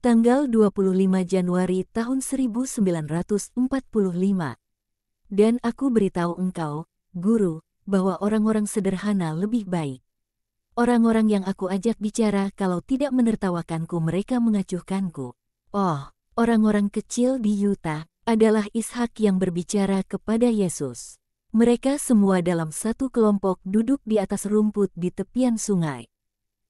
Tanggal 25 Januari tahun 1945. Dan aku beritahu engkau, Guru, bahwa orang-orang sederhana lebih baik. Orang-orang yang aku ajak bicara kalau tidak menertawakanku mereka mengacuhkanku. Oh, orang-orang kecil di Yuta adalah Ishak yang berbicara kepada Yesus. Mereka semua dalam satu kelompok duduk di atas rumput di tepian sungai.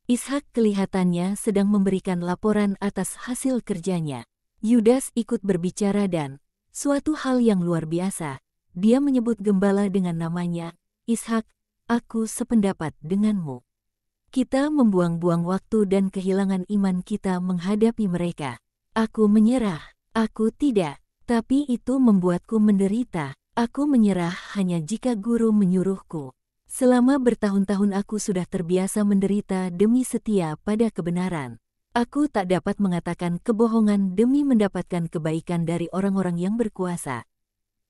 Ishak kelihatannya sedang memberikan laporan atas hasil kerjanya. Yudas ikut berbicara dan, suatu hal yang luar biasa, dia menyebut gembala dengan namanya, Ishak, aku sependapat denganmu. Kita membuang-buang waktu dan kehilangan iman kita menghadapi mereka. Aku menyerah, aku tidak, tapi itu membuatku menderita. Aku menyerah hanya jika guru menyuruhku. Selama bertahun-tahun aku sudah terbiasa menderita demi setia pada kebenaran. Aku tak dapat mengatakan kebohongan demi mendapatkan kebaikan dari orang-orang yang berkuasa.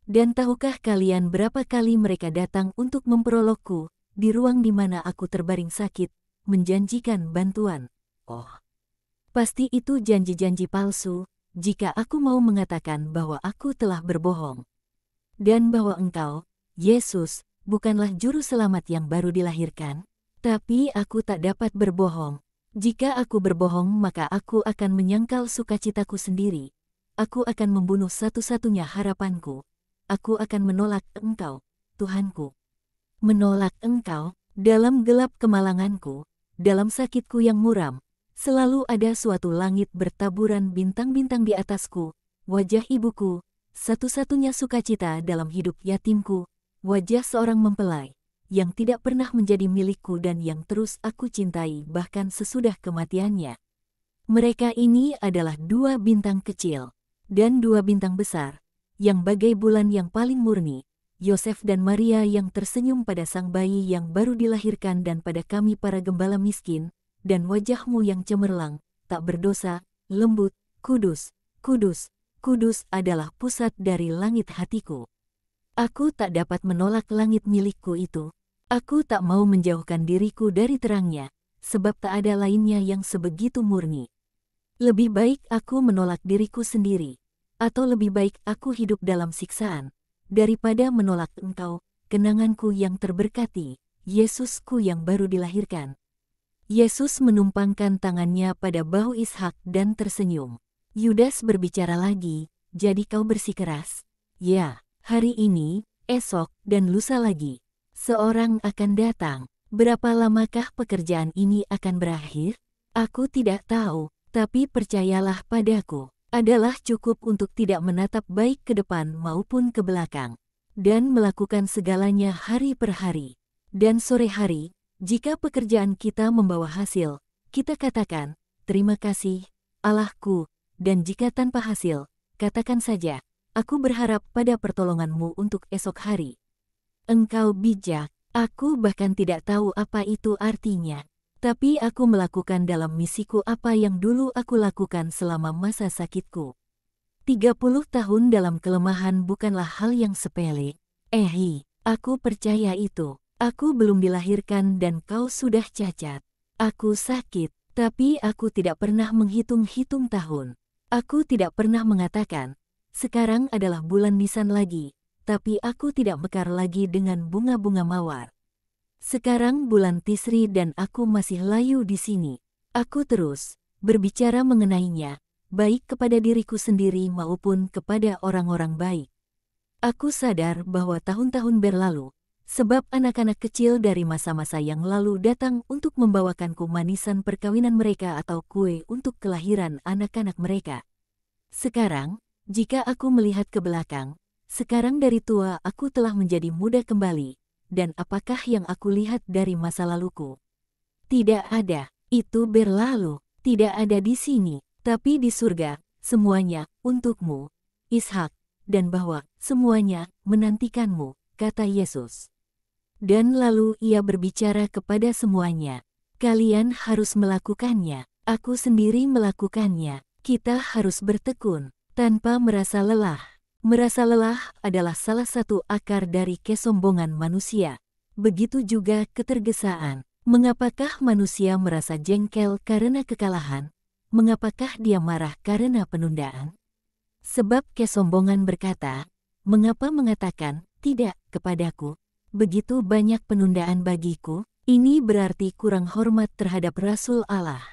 Dan tahukah kalian berapa kali mereka datang untuk memperolokku, di ruang di mana aku terbaring sakit, menjanjikan bantuan? Oh, pasti itu janji-janji palsu, jika aku mau mengatakan bahwa aku telah berbohong. Dan bahwa engkau, Yesus, bukanlah juru selamat yang baru dilahirkan, tapi aku tak dapat berbohong. Jika aku berbohong maka aku akan menyangkal sukacitaku sendiri. Aku akan membunuh satu-satunya harapanku. Aku akan menolak engkau, Tuhanku. Menolak engkau, dalam gelap kemalanganku, dalam sakitku yang muram, selalu ada suatu langit bertaburan bintang-bintang di atasku, wajah ibuku, satu-satunya sukacita dalam hidup yatimku, wajah seorang mempelai, yang tidak pernah menjadi milikku dan yang terus aku cintai bahkan sesudah kematiannya. Mereka ini adalah dua bintang kecil, dan dua bintang besar, yang bagai bulan yang paling murni, Yosef dan Maria yang tersenyum pada sang bayi yang baru dilahirkan dan pada kami para gembala miskin, dan wajahmu yang cemerlang, tak berdosa, lembut, kudus, kudus, kudus adalah pusat dari langit hatiku. Aku tak dapat menolak langit milikku itu. Aku tak mau menjauhkan diriku dari terangnya, sebab tak ada lainnya yang sebegitu murni. Lebih baik aku menolak diriku sendiri, atau lebih baik aku hidup dalam siksaan, daripada menolak engkau, kenanganku yang terberkati, Yesusku yang baru dilahirkan. Yesus menumpangkan tangannya pada bahu Ishak dan tersenyum. Yudas berbicara lagi, jadi kau bersikeras? Ya. Hari ini, esok, dan lusa lagi, seorang akan datang. Berapa lamakah pekerjaan ini akan berakhir? Aku tidak tahu, tapi percayalah padaku, adalah cukup untuk tidak menatap baik ke depan maupun ke belakang, dan melakukan segalanya hari per hari. Dan sore hari, jika pekerjaan kita membawa hasil, kita katakan, terima kasih, Allahku, dan jika tanpa hasil, katakan saja, aku berharap pada pertolonganmu untuk esok hari. Engkau bijak, aku bahkan tidak tahu apa itu artinya. Tapi aku melakukan dalam misiku apa yang dulu aku lakukan selama masa sakitku. 30 tahun dalam kelemahan bukanlah hal yang sepele. Aku percaya itu. Aku belum dilahirkan dan kau sudah cacat. Aku sakit, tapi aku tidak pernah menghitung-hitung tahun. Aku tidak pernah mengatakan, sekarang adalah bulan Nisan lagi, tapi aku tidak mekar lagi dengan bunga-bunga mawar. Sekarang bulan Tisri dan aku masih layu di sini. Aku terus berbicara mengenainya, baik kepada diriku sendiri maupun kepada orang-orang baik. Aku sadar bahwa tahun-tahun berlalu, sebab anak-anak kecil dari masa-masa yang lalu datang untuk membawakanku manisan perkawinan mereka atau kue untuk kelahiran anak-anak mereka. Sekarang, jika aku melihat ke belakang, sekarang dari tua aku telah menjadi muda kembali, dan apakah yang aku lihat dari masa laluku? Tidak ada, itu berlalu, tidak ada di sini, tapi di surga, semuanya untukmu, Ishak, dan bahwa semuanya menantikanmu, kata Yesus. Dan lalu ia berbicara kepada semuanya, kalian harus melakukannya, aku sendiri melakukannya, kita harus bertekun. Tanpa merasa lelah. Merasa lelah adalah salah satu akar dari kesombongan manusia. Begitu juga ketergesaan. Mengapakah manusia merasa jengkel karena kekalahan? Mengapakah dia marah karena penundaan? Sebab kesombongan berkata, "Mengapa mengatakan tidak kepadaku? Begitu banyak penundaan bagiku." Ini berarti kurang hormat terhadap Rasul Allah.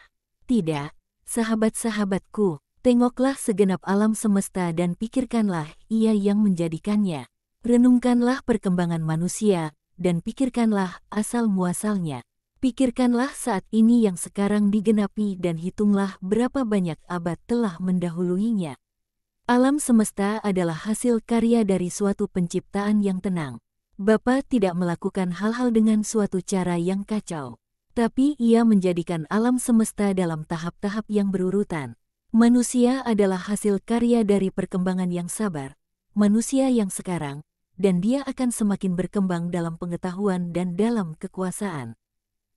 Tidak, sahabat-sahabatku, tengoklah segenap alam semesta dan pikirkanlah Ia yang menjadikannya. Renungkanlah perkembangan manusia, dan pikirkanlah asal-muasalnya. Pikirkanlah saat ini yang sekarang digenapi dan hitunglah berapa banyak abad telah mendahuluinya. Alam semesta adalah hasil karya dari suatu penciptaan yang tenang. Bapa tidak melakukan hal-hal dengan suatu cara yang kacau, tapi Ia menjadikan alam semesta dalam tahap-tahap yang berurutan. Manusia adalah hasil karya dari perkembangan yang sabar, manusia yang sekarang, dan dia akan semakin berkembang dalam pengetahuan dan dalam kekuasaan.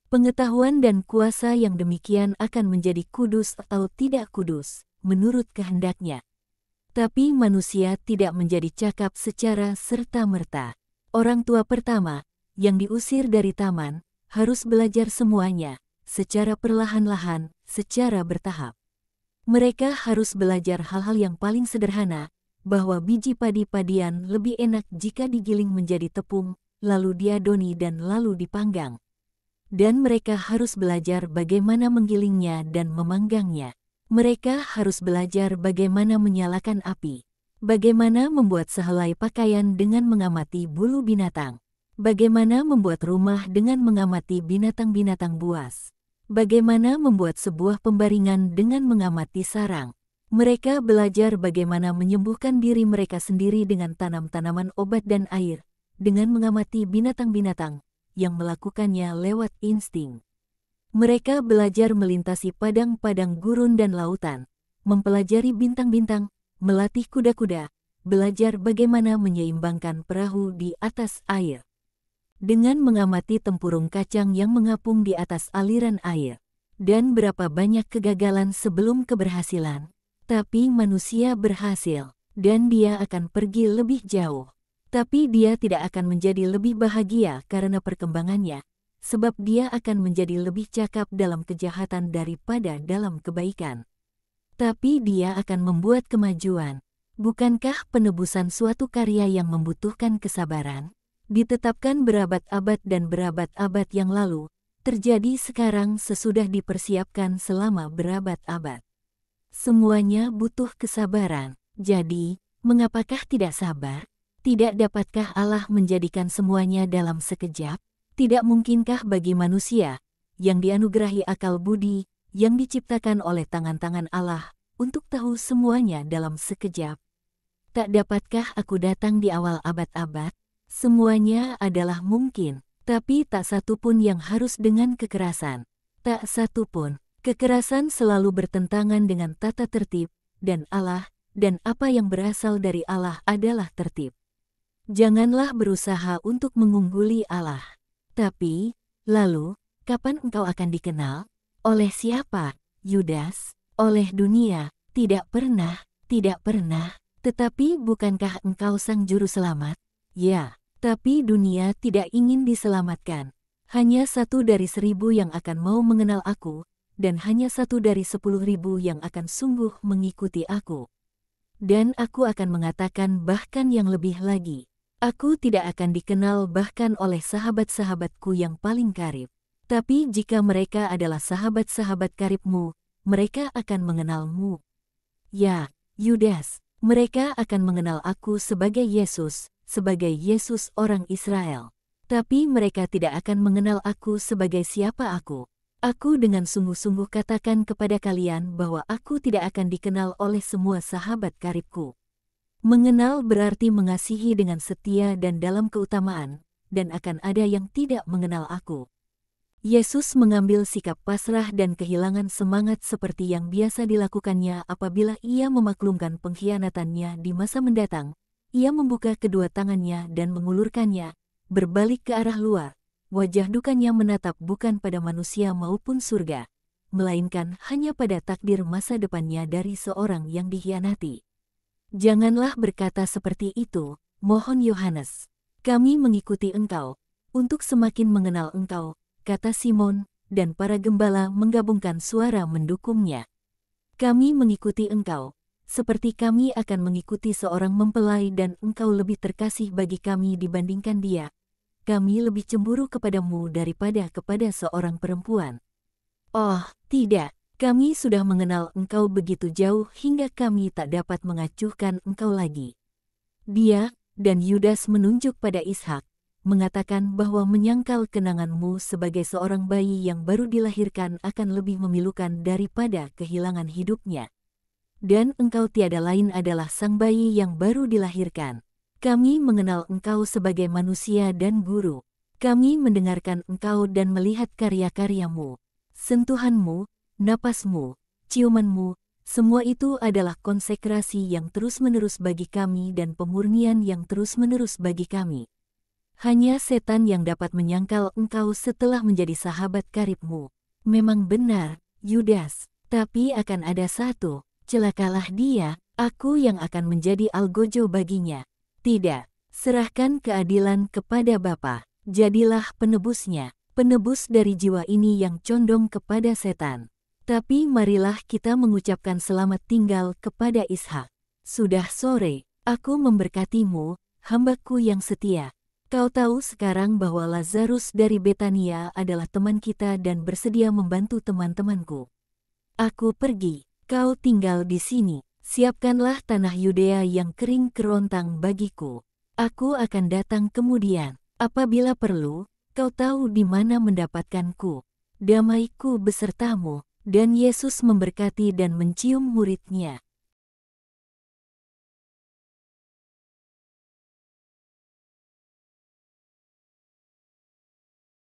Pengetahuan dan kuasa yang demikian akan menjadi kudus atau tidak kudus, menurut kehendaknya. Tapi manusia tidak menjadi cakap secara serta-merta. Orang tua pertama, yang diusir dari taman, harus belajar semuanya, secara perlahan-lahan, secara bertahap. Mereka harus belajar hal-hal yang paling sederhana, bahwa biji padi-padian lebih enak jika digiling menjadi tepung, lalu diadoni dan lalu dipanggang. Dan mereka harus belajar bagaimana menggilingnya dan memanggangnya. Mereka harus belajar bagaimana menyalakan api, bagaimana membuat sehelai pakaian dengan mengamati bulu binatang, bagaimana membuat rumah dengan mengamati binatang-binatang buas, bagaimana membuat sebuah pembaringan dengan mengamati sarang. Mereka belajar bagaimana menyembuhkan diri mereka sendiri dengan tanam-tanaman obat dan air, dengan mengamati binatang-binatang yang melakukannya lewat insting. Mereka belajar melintasi padang-padang gurun dan lautan, mempelajari bintang-bintang, melatih kuda-kuda, belajar bagaimana menyeimbangkan perahu di atas air. Dengan mengamati tempurung kacang yang mengapung di atas aliran air, dan berapa banyak kegagalan sebelum keberhasilan. Tapi manusia berhasil, dan dia akan pergi lebih jauh. Tapi dia tidak akan menjadi lebih bahagia karena perkembangannya, sebab dia akan menjadi lebih cakap dalam kejahatan daripada dalam kebaikan. Tapi dia akan membuat kemajuan. Bukankah penebusan suatu karya yang membutuhkan kesabaran, ditetapkan berabad-abad dan berabad-abad yang lalu, terjadi sekarang sesudah dipersiapkan selama berabad-abad? Semuanya butuh kesabaran. Jadi, mengapakah tidak sabar? Tidak dapatkah Allah menjadikan semuanya dalam sekejap? Tidak mungkinkah bagi manusia, yang dianugerahi akal budi, yang diciptakan oleh tangan-tangan Allah, untuk tahu semuanya dalam sekejap? Tak dapatkah aku datang di awal abad-abad? Semuanya adalah mungkin, tapi tak satu pun yang harus dengan kekerasan. Tak satu pun. Kekerasan selalu bertentangan dengan tata tertib, dan Allah, dan apa yang berasal dari Allah adalah tertib. Janganlah berusaha untuk mengungguli Allah. Tapi, lalu, kapan engkau akan dikenal? Oleh siapa, Yudas? Oleh dunia? Tidak pernah, tidak pernah. Tetapi bukankah engkau sang juru selamat? Ya, tapi dunia tidak ingin diselamatkan. Hanya 1 dari 1000 yang akan mau mengenal aku, dan hanya 1 dari 10.000 yang akan sungguh mengikuti aku. Dan aku akan mengatakan bahkan yang lebih lagi. Aku tidak akan dikenal bahkan oleh sahabat-sahabatku yang paling karib. Tapi jika mereka adalah sahabat-sahabat karibmu, mereka akan mengenalmu. Ya, Yudas, mereka akan mengenal aku sebagai Yesus orang Israel. Tapi mereka tidak akan mengenal aku sebagai siapa aku. Aku dengan sungguh-sungguh katakan kepada kalian bahwa aku tidak akan dikenal oleh semua sahabat karibku. Mengenal berarti mengasihi dengan setia dan dalam keutamaan, dan akan ada yang tidak mengenal aku. Yesus mengambil sikap pasrah dan kehilangan semangat seperti yang biasa dilakukannya apabila ia memaklumkan pengkhianatannya di masa mendatang. Ia membuka kedua tangannya dan mengulurkannya, berbalik ke arah luar. Wajah dukanya menatap bukan pada manusia maupun surga, melainkan hanya pada takdir masa depannya dari seorang yang dikhianati. Janganlah berkata seperti itu, mohon Yohanes. Kami mengikuti engkau, untuk semakin mengenal engkau, kata Simon, dan para gembala menggabungkan suara mendukungnya. Kami mengikuti engkau, seperti kami akan mengikuti seorang mempelai dan engkau lebih terkasih bagi kami dibandingkan dia. Kami lebih cemburu kepadamu daripada kepada seorang perempuan. Oh, tidak, kami sudah mengenal engkau begitu jauh hingga kami tak dapat mengacuhkan engkau lagi. Dia, dan Yudas menunjuk pada Ishak, mengatakan bahwa menyangkal kenanganmu sebagai seorang bayi yang baru dilahirkan akan lebih memilukan daripada kehilangan hidupnya. Dan engkau tiada lain adalah sang bayi yang baru dilahirkan. Kami mengenal engkau sebagai manusia dan guru. Kami mendengarkan engkau dan melihat karya-karyamu. Sentuhanmu, napasmu, ciumanmu, semua itu adalah konsekrasi yang terus-menerus bagi kami dan pemurnian yang terus-menerus bagi kami. Hanya setan yang dapat menyangkal engkau setelah menjadi sahabat karibmu. Memang benar, Yudas, tapi akan ada satu, celakalah dia, aku yang akan menjadi algojo baginya. Tidak, serahkan keadilan kepada Bapa, jadilah penebusnya, penebus dari jiwa ini yang condong kepada setan. Tapi marilah kita mengucapkan selamat tinggal kepada Ishak. Sudah sore, aku memberkatimu, hambaku yang setia. Kau tahu sekarang bahwa Lazarus dari Betania adalah teman kita dan bersedia membantu teman-temanku. Aku pergi, kau tinggal di sini. Siapkanlah tanah Yudea yang kering kerontang bagiku. Aku akan datang kemudian. Apabila perlu, kau tahu di mana mendapatkanku. Damaiku besertamu. Dan Yesus memberkati dan mencium muridnya.